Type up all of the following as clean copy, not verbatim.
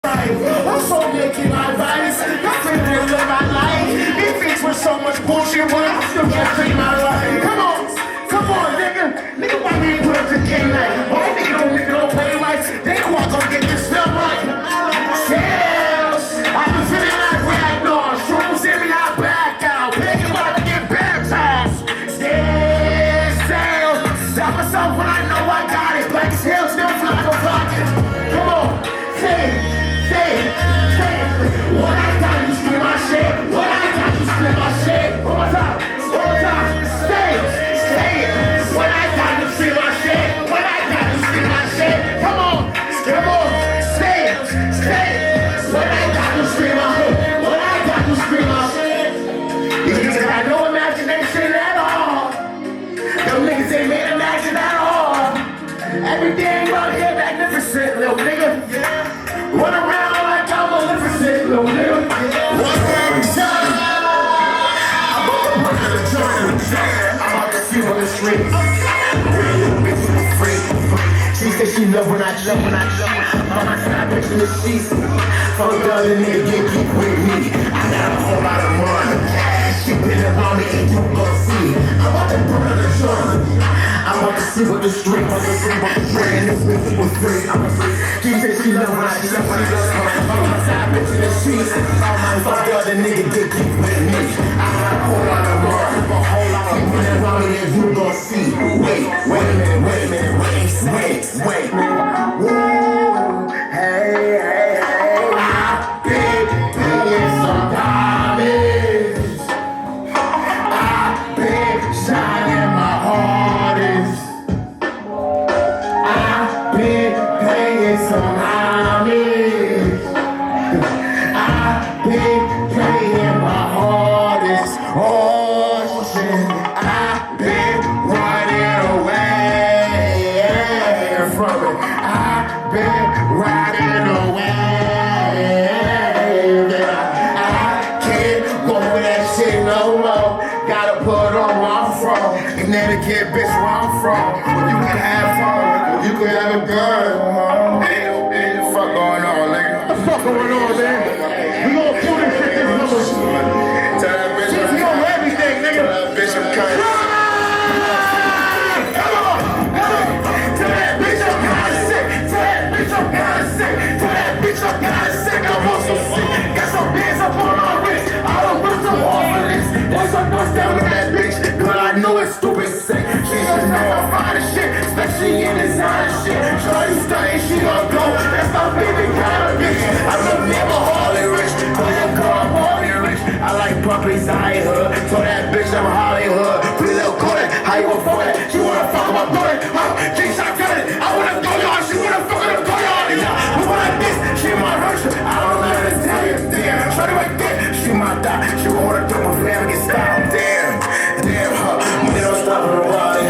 I'm so making my advice. I feel to live my life. These bitches with so much bullshit, but I still can't treat my life. Come on, nigga. Nigga, why me put up the game like? Why nigga don't play like? They want to get this film right. Sales. I've been feeling like Ragnar. Shrooms in me, I back out. Pick him up and get baptized. Yeah, sales. Tell myself when I know I got it. Black as hell, still fly like a rocket. Come on, say it. What I got, you scream my shit. What I got, you scream my shit. One more time. Say it. What I got, you scream my shit. What I got, you scream my shit. Come on. Say it. What I got, you scream my shit. What I got, you scream my shit. These niggas got no imagination at all. Them niggas ain't made imagine at all. Everything about here magnificent, little nigga. Run around like I'm Maleficent, little nigga. One more time. I'm about to join the I'm about to see on the streets. Real bitch in the free. She said she love when I jump. On my side, bitch in the sheets. Fuck the other nigga, get keep with me. I got a whole lot of money. She been around me and you gon' see. I'm about to burn the joint. I'm about to see what the street was and this bitch was free. She said she love when I jump. On my side, bitch in the sheets. Fuck the other nigga, get keep with me. I got a whole lot of money. She been around me and you gon' see. Wait a minute. Woo, hey. I've been paying some diamonds. I've been shining my hardest. I've been paying some diamonds. I've been paying my hardest. Oh shit, I've been running away from it. I've been riding away. I can't go for that shit no more. Gotta put on where I'm from. Connecticut, bitch, where I'm from. Where you can have fun, you can have a gun. Hey, fuck going on, nigga? What the fuck going on, man? We gon' do this shit this summer. Tell that bitch I'm coming. Everything, nigga. Tell that bitch I'm coming. I know it's stupid sick. She just know I'm fine as shit, especially in designer shit. Shorty studying, she gon' go. That's my baby kind of bitch. I'm never Harley rich, cause your girl I'm Harley rich. I like puppies, I ain't hood. Told that bitch I'm Hollywood. Pretty little Kodak, how you afford it? She wanna fuck my boy, huh? G-Shot got it. I wanna go yard, she wanna fuck her go yard. Who like this? She my hurt you. I don't know how to tell you. Damn, shorty right there. She my dog. She wanna do my family get stopped. Damn, huh? They don't stop her body,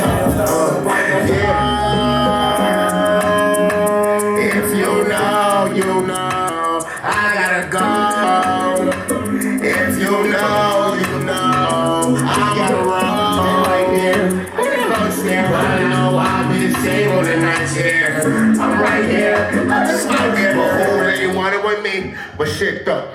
If you know, you know, I gotta go. If you know, I gotta run right here. I know I'll be disabled and not here. I'm right here. I just out here, but who really wanted with me? But shit though.